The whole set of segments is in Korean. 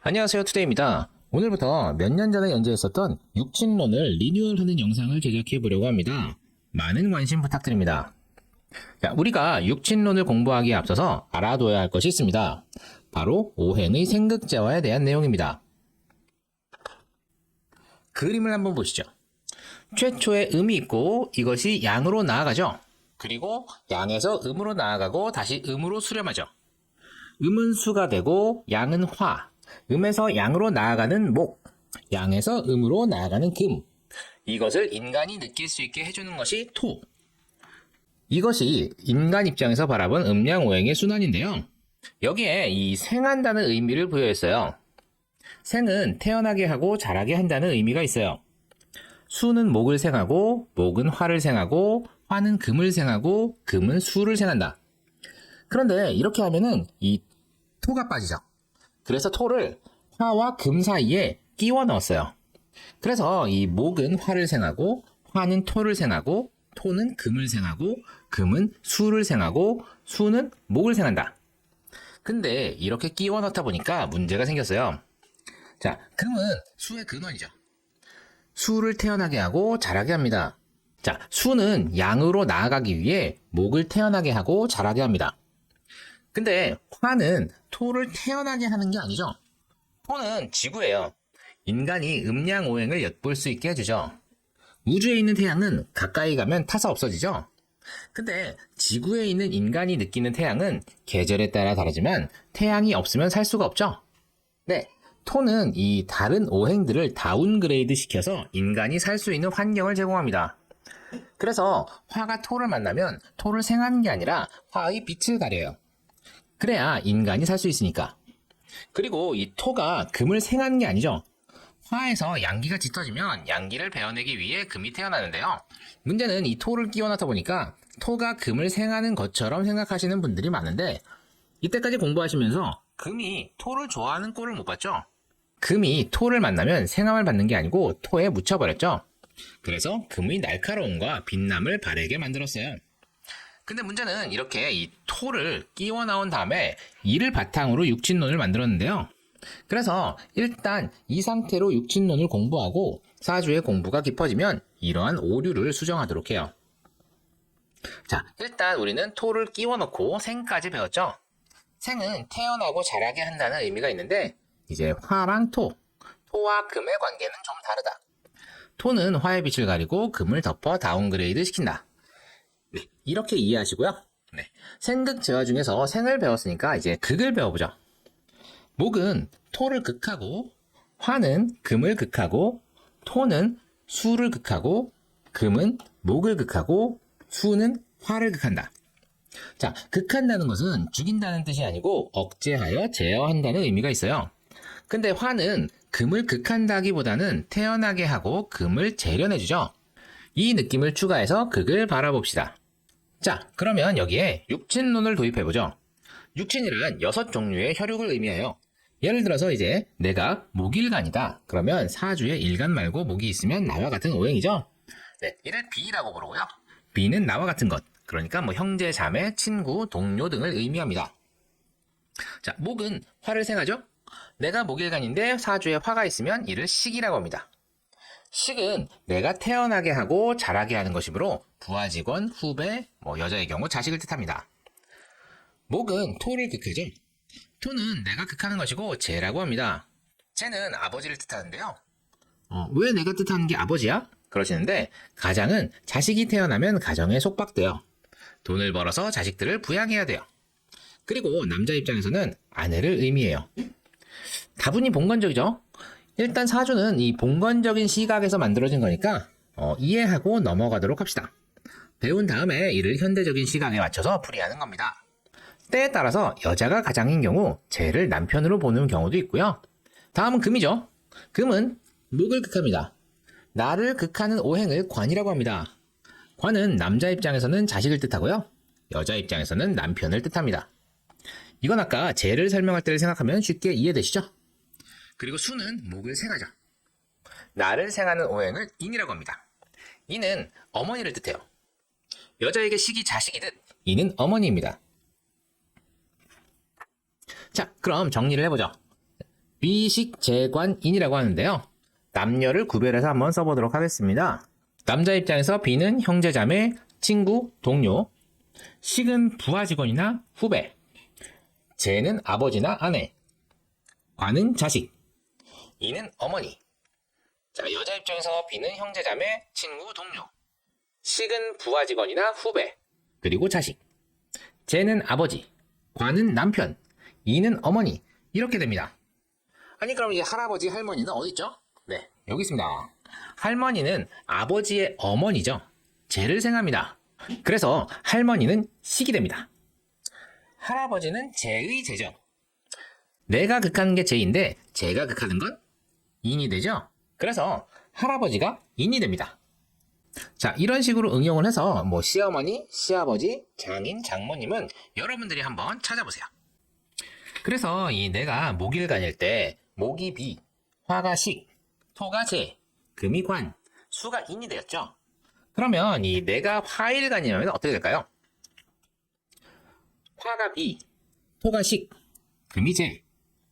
안녕하세요, 투데이입니다. 오늘부터 몇 년 전에 연재했었던 육친론을 리뉴얼하는 영상을 제작해 보려고 합니다. 많은 관심 부탁드립니다. 자, 우리가 육친론을 공부하기에 앞서서 알아둬야 할 것이 있습니다. 바로 오행의 생극재화에 대한 내용입니다. 그림을 한번 보시죠. 최초에 음이 있고 이것이 양으로 나아가죠. 그리고 양에서 음으로 나아가고 다시 음으로 수렴하죠. 음은 수가 되고 양은 화, 음에서 양으로 나아가는 목, 양에서 음으로 나아가는 금. 이것을 인간이 느낄 수 있게 해주는 것이 토. 이것이 인간 입장에서 바라본 음양오행의 순환인데요. 여기에 이 생한다는 의미를 부여했어요. 생은 태어나게 하고 자라게 한다는 의미가 있어요. 수는 목을 생하고, 목은 화를 생하고, 화는 금을 생하고, 금은 수를 생한다. 그런데 이렇게 하면은 이 토가 빠지죠. 그래서 토를 화와 금 사이에 끼워 넣었어요. 그래서 이 목은 화를 생하고, 화는 토를 생하고, 토는 금을 생하고, 금은 수를 생하고, 수는 목을 생한다. 근데 이렇게 끼워 넣다 보니까 문제가 생겼어요. 자, 금은 수의 근원이죠. 수를 태어나게 하고 자라게 합니다. 자, 수는 양으로 나아가기 위해 목을 태어나게 하고 자라게 합니다. 근데 화는 토를 태어나게 하는 게 아니죠. 토는 지구예요. 인간이 음양오행을 엿볼 수 있게 해주죠. 우주에 있는 태양은 가까이 가면 타서 없어지죠. 근데 지구에 있는 인간이 느끼는 태양은 계절에 따라 다르지만 태양이 없으면 살 수가 없죠. 네, 토는 이 다른 오행들을 다운그레이드 시켜서 인간이 살 수 있는 환경을 제공합니다. 그래서 화가 토를 만나면 토를 생하는 게 아니라 화의 빛을 가려요. 그래야 인간이 살 수 있으니까. 그리고 이 토가 금을 생하는 게 아니죠. 화에서 양기가 짙어지면 양기를 베어내기 위해 금이 태어나는데요. 문제는 이 토를 끼워넣다 보니까 토가 금을 생하는 것처럼 생각하시는 분들이 많은데 이때까지 공부하시면서 금이 토를 좋아하는 꼴을 못 봤죠? 금이 토를 만나면 생함을 받는 게 아니고 토에 묻혀버렸죠. 그래서 금의 날카로움과 빛남을 바래게 만들었어요. 근데 문제는 이렇게 이 토를 끼워 나온 다음에 이를 바탕으로 육친론을 만들었는데요. 그래서 일단 이 상태로 육친론을 공부하고 사주의 공부가 깊어지면 이러한 오류를 수정하도록 해요. 자, 일단 우리는 토를 끼워 넣고 생까지 배웠죠. 생은 태어나고 자라게 한다는 의미가 있는데 이제 화랑 토와 금의 관계는 좀 다르다. 토는 화의 빛을 가리고 금을 덮어 다운그레이드 시킨다. 네, 이렇게 이해하시고요. 네, 생극 재화 중에서 생을 배웠으니까 이제 극을 배워보죠. 목은 토를 극하고, 화는 금을 극하고, 토는 수를 극하고, 금은 목을 극하고, 수는 화를 극한다. 자, 극한다는 것은 죽인다는 뜻이 아니고 억제하여 제어한다는 의미가 있어요. 근데 화는 금을 극한다기보다는 태어나게 하고 금을 재련해주죠. 이 느낌을 추가해서 극을 바라봅시다. 자, 그러면 여기에 육친론을 도입해보죠. 육친이란 6종류의 혈육을 의미해요. 예를 들어서 이제 내가 목일간이다. 그러면 사주에 일간 말고 목이 있으면 나와 같은 오행이죠. 네, 이를 비라고 부르고요. 비는 나와 같은 것. 그러니까 뭐 형제, 자매, 친구, 동료 등을 의미합니다. 자, 목은 화를 생하죠? 내가 목일간인데 사주에 화가 있으면 이를 식이라고 합니다. 식은 내가 태어나게 하고 자라게 하는 것이므로 부하 직원, 후배, 여자의 경우 자식을 뜻합니다. 목은 토를 극하죠. 토는 내가 극하는 것이고 재라고 합니다. 재는 아버지를 뜻하는데요. 왜 내가 뜻하는 게 아버지야? 그러시는데 가장은 자식이 태어나면 가정에 속박돼요. 돈을 벌어서 자식들을 부양해야 돼요. 그리고 남자 입장에서는 아내를 의미해요. 다분히 봉건적이죠. 일단 사주는 이 봉건적인 시각에서 만들어진 거니까 이해하고 넘어가도록 합시다. 배운 다음에 이를 현대적인 시각에 맞춰서 풀이하는 겁니다. 때에 따라서 여자가 가장인 경우 재를 남편으로 보는 경우도 있고요. 다음은 금이죠. 금은 목을 극합니다. 나를 극하는 오행을 관이라고 합니다. 관은 남자 입장에서는 자식을 뜻하고요. 여자 입장에서는 남편을 뜻합니다. 이건 아까 재를 설명할 때를 생각하면 쉽게 이해되시죠? 그리고 수는 목을 생하죠. 나를 생하는 오행을 인이라고 합니다. 인은 어머니를 뜻해요. 여자에게 식이 자식이듯 인은 어머니입니다. 자, 그럼 정리를 해보죠. 비식재관인이라고 하는데요. 남녀를 구별해서 한번 써보도록 하겠습니다. 남자 입장에서 B는 형제자매, 친구, 동료, 식은 부하 직원이나 후배, 재는 아버지나 아내, 관은 자식, 이는 어머니. 자, 여자 입장에서 B는 형제자매, 친구, 동료, 식은 부하 직원이나 후배, 그리고 자식, 재는 아버지, 관은 남편, 이는 어머니. 이렇게 됩니다. 아니, 그럼 이 할아버지, 할머니는 어디 있죠? 네, 여기 있습니다. 할머니는 아버지의 어머니죠. 재를 생합니다. 그래서 할머니는 식이 됩니다. 할아버지는 재의 재죠. 내가 극하는 게 재인데 제가 극하는 건 인이 되죠. 그래서 할아버지가 인이 됩니다. 자, 이런 식으로 응용을 해서 뭐 시어머니, 시아버지, 장인, 장모님은 여러분들이 한번 찾아보세요. 그래서 이 내가 목일 간일 때 목이 비, 화가 식, 토가 재, 금이 관, 수가 인이 되었죠. 그러면 이 내가 화일 간이면 어떻게 될까요? 화가 비, 토가 식, 금이 재,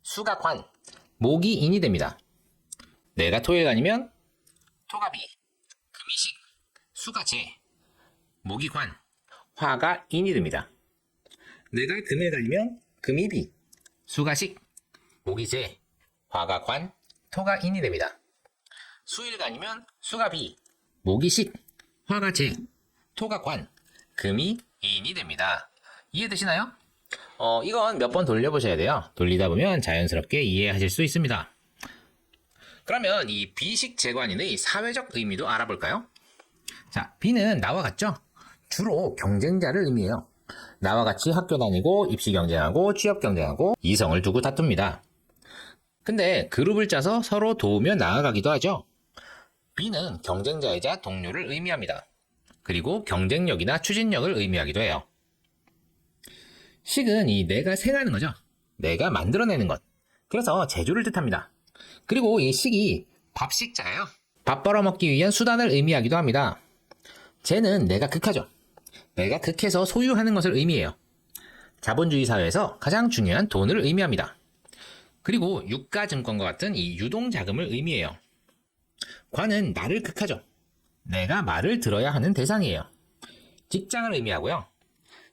수가 관, 목이 인이 됩니다. 내가 토일 간이면 토가 비, 금이 식, 수가 재, 목이 관, 화가 인이 됩니다. 내가 금일 간이면 금이 비, 수가 식, 목이 재, 화가 관, 토가 인이 됩니다. 수일 간이면 수가 비, 목이 식, 화가 재, 토가 관, 금이 인이 됩니다. 이해되시나요? 이건 몇 번 돌려보셔야 돼요. 돌리다 보면 자연스럽게 이해하실 수 있습니다. 그러면 이 비식재관인의 사회적 의미도 알아볼까요? 자, B는 나와 같죠? 주로 경쟁자를 의미해요. 나와 같이 학교 다니고 입시 경쟁하고 취업 경쟁하고 이성을 두고 다툽니다. 근데 그룹을 짜서 서로 도우며 나아가기도 하죠. B는 경쟁자이자 동료를 의미합니다. 그리고 경쟁력이나 추진력을 의미하기도 해요. 식은 이 내가 생하는 거죠. 내가 만들어내는 것. 그래서 재주를 뜻합니다. 그리고 이 식이 밥식자예요. 밥 벌어먹기 위한 수단을 의미하기도 합니다. 재는 내가 극하죠. 내가 극해서 소유하는 것을 의미해요. 자본주의 사회에서 가장 중요한 돈을 의미합니다. 그리고 유가증권과 같은 이 유동자금을 의미해요. 관은 나를 극하죠. 내가 말을 들어야 하는 대상이에요. 직장을 의미하고요.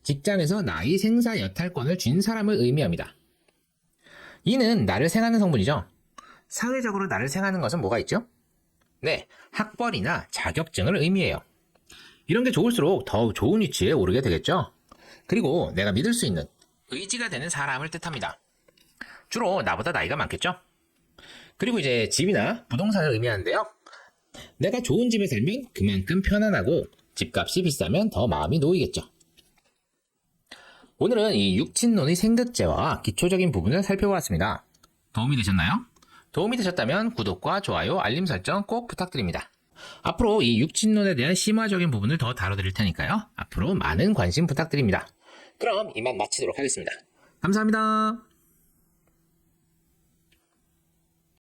직장에서 나의 생사 여탈권을 쥔 사람을 의미합니다. 이는 나를 생하는 성분이죠. 사회적으로 나를 생하는 것은 뭐가 있죠? 네, 학벌이나 자격증을 의미해요. 이런 게 좋을수록 더 좋은 위치에 오르게 되겠죠? 그리고 내가 믿을 수 있는 의지가 되는 사람을 뜻합니다. 주로 나보다 나이가 많겠죠? 그리고 이제 집이나 부동산을 의미하는데요. 내가 좋은 집에 살면 그만큼 편안하고 집값이 비싸면 더 마음이 놓이겠죠. 오늘은 이 육친론의 생극제와 기초적인 부분을 살펴보았습니다. 도움이 되셨나요? 도움이 되셨다면 구독과 좋아요, 알림 설정 꼭 부탁드립니다. 앞으로 이 육친론에 대한 심화적인 부분을 더 다뤄드릴 테니까요. 앞으로 많은 관심 부탁드립니다. 그럼 이만 마치도록 하겠습니다. 감사합니다.